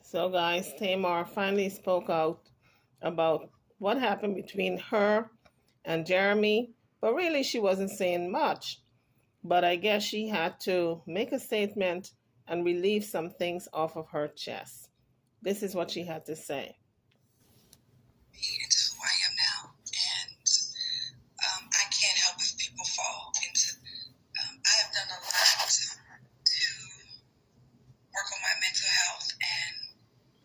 So, guys, Tamar finally spoke out about what happened between her and Jeremy, but really she wasn't saying much. But I guess she had to make a statement and relieve some things off of her chest. This is what she had to say. Into who I am now, and I can't help if people fall into. I have done a lot to work on my mental health and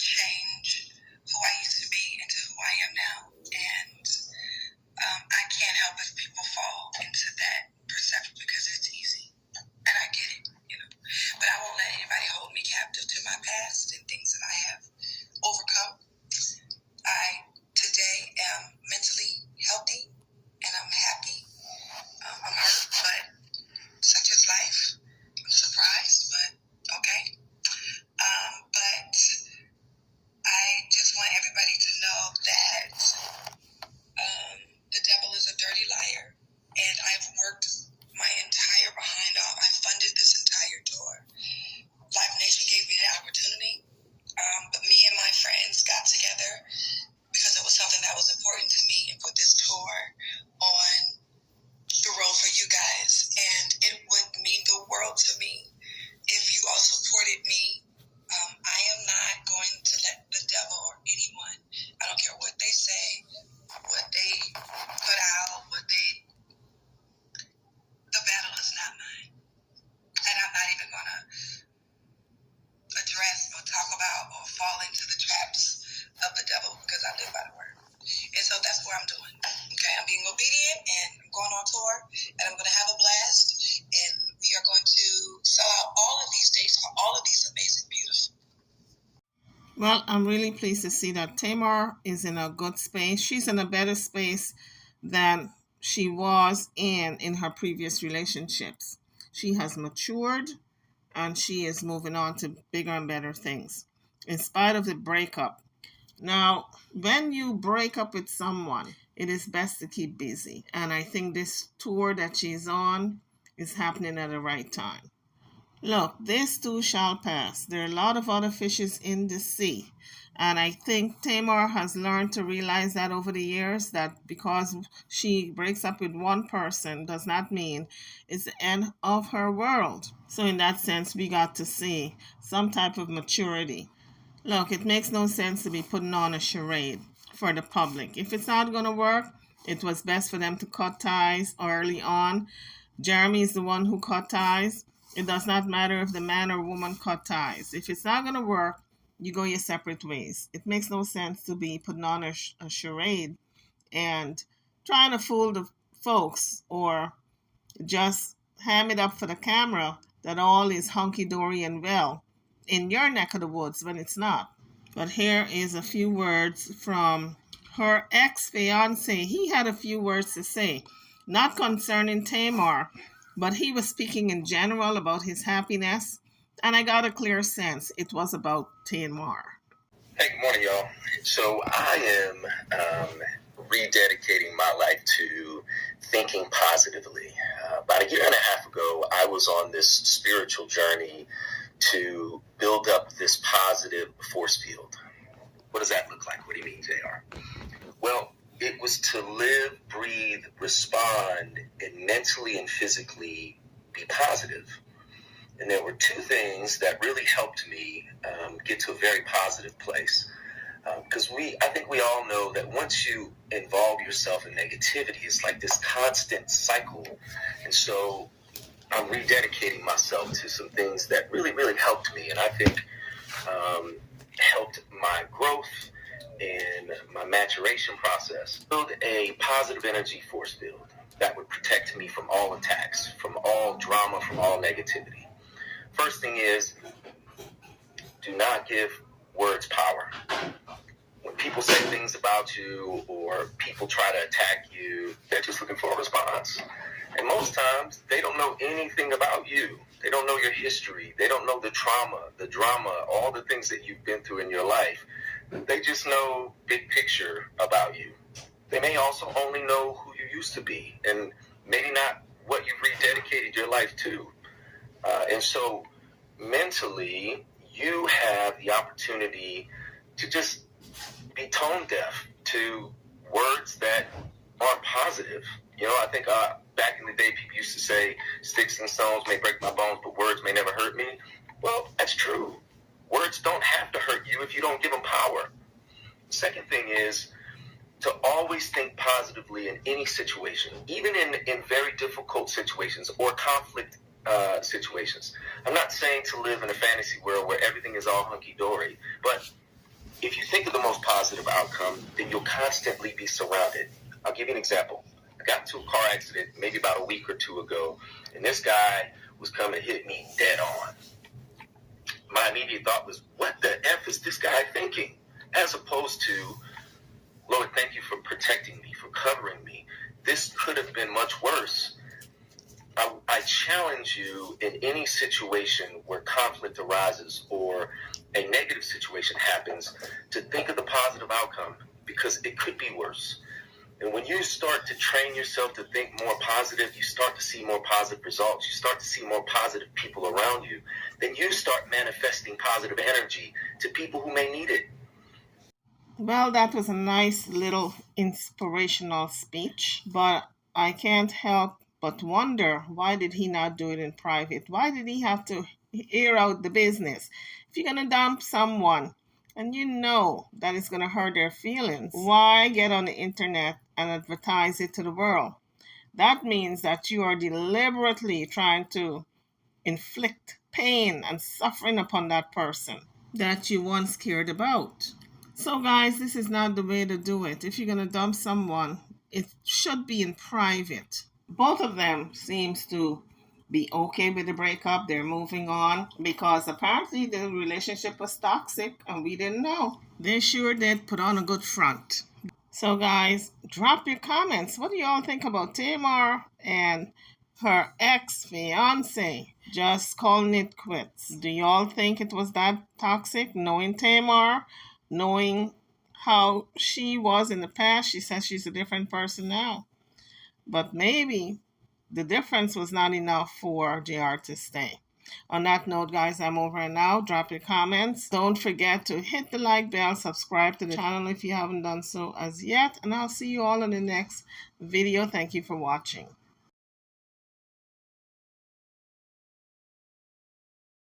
change who I used to be into who I am now, and I can't help if people fall into that perception because it's easy, and I get it, But I won't let anybody hold me captive to my past and things that I have overcome. I today am mentally healthy and I'm happy. I'm hurt, but such is life. I'm surprised, but okay. But I just want everybody to know that the devil is a dirty liar, and I've worked my entire behind off. I funded this entire tour. Live Nation gave me the opportunity, but me and my friends got together because it was something that was important to me and put this tour on the road for you guys. And it would mean the world to me if you all supported me. I am not going to let the devil or anyone, I don't care what they say, what they put out, the battle is not mine. And I'm not even going to address or talk about or fall into the traps of the devil because I live by the word. And so that's what I'm doing. Okay, I'm being obedient and I'm going on tour and I'm going to have a blast. And we are going to sell out all of these dates for all of these amazing, beautiful. Well, I'm really pleased to see that Tamar is in a good space. She's in a better space than she was in her previous relationships. She has matured and she is moving on to bigger and better things in spite of the breakup. Now, when you break up with someone, it is best to keep busy. And I think this tour that she's on is happening at the right time. Look, this too shall pass. There are a lot of other fishes in the sea. And I think Tamar has learned to realize that over the years, that because she breaks up with one person does not mean it's the end of her world. So in that sense, we got to see some type of maturity. Look, it makes no sense to be putting on a charade for the public. If it's not going to work, it was best for them to cut ties early on. Jeremy is the one who cut ties. It does not matter if the man or woman cut ties. If it's not going to work, you go your separate ways. It makes no sense to be putting on a charade and trying to fool the folks or just ham it up for the camera that all is hunky-dory and well in your neck of the woods when it's not. But here is a few words from her ex-fiance. He had a few words to say, not concerning Tamar, but he was speaking in general about his happiness, and I got a clear sense it was about Tamar. Hey, good morning, y'all. So I am rededicating my life to thinking positively. About a year and a half ago, I was on this spiritual journey to build up this positive force field. What does that look like? What do you mean, JR? Well, it was to live, breathe, respond, and mentally and physically be positive. And there were two things that really helped me get to a very positive place. Because I think we all know that once you involve yourself in negativity, it's like this constant cycle. And so I'm rededicating myself to some things that really, really helped me. And I think helped my growth and my maturation process. Build a positive energy force field that would protect me from all attacks, from all drama, from all negativity. First thing is, do not give words power. When people say things about you or people try to attack you, they're just looking for a response. And most times, they don't know anything about you. They don't know your history. They don't know the trauma, the drama, all the things that you've been through in your life. They just know big picture about you. They may also only know who you used to be and maybe not what you've rededicated your life to. And so mentally, you have the opportunity to just be tone deaf to words that aren't positive. I think back in the day, people used to say, sticks and stones may break my bones, but words may never hurt me. Well, that's true. Words don't have to hurt you if you don't give them power. The second thing is to always think positively in any situation, even in very difficult situations or conflict situations. I'm not saying to live in a fantasy world where everything is all hunky-dory, but if you think of the most positive outcome, then you'll constantly be surrounded. I'll give you an example. I got into a car accident maybe about a week or two ago, and this guy was coming to hit me dead on. My immediate thought was, what the F is this guy thinking? As opposed to, Lord, thank you for protecting me, for covering me. This could have been much worse. I challenge you in any situation where conflict arises or a negative situation happens to think of the positive outcome, because it could be worse. And when you start to train yourself to think more positive, you start to see more positive results. You start to see more positive people around you. Then you start manifesting positive energy to people who may need it. Well, that was a nice little inspirational speech, but I can't help but wonder, why did he not do it in private? Why did he have to air out the business? If you're going to dump someone and you know that it's going to hurt their feelings, why get on the internet and advertise it to the world? That means that you are deliberately trying to inflict pain and suffering upon that person that you once cared about. So, guys, this is not the way to do it. If you're going to dump someone, it should be in private. Both of them seems to be okay with the breakup. They're moving on because apparently the relationship was toxic and we didn't know. They sure did put on a good front. So, guys, drop your comments. What do y'all think about Tamar and her ex-fiance just calling it quits? Do y'all think it was that toxic, knowing Tamar, knowing how she was in the past? She says she's a different person now. But maybe the difference was not enough for JR to stay. On that note, guys, I'm over and out. Drop your comments. Don't forget to hit the like bell, subscribe to the channel if you haven't done so as yet, and I'll see you all in the next video. Thank you for watching.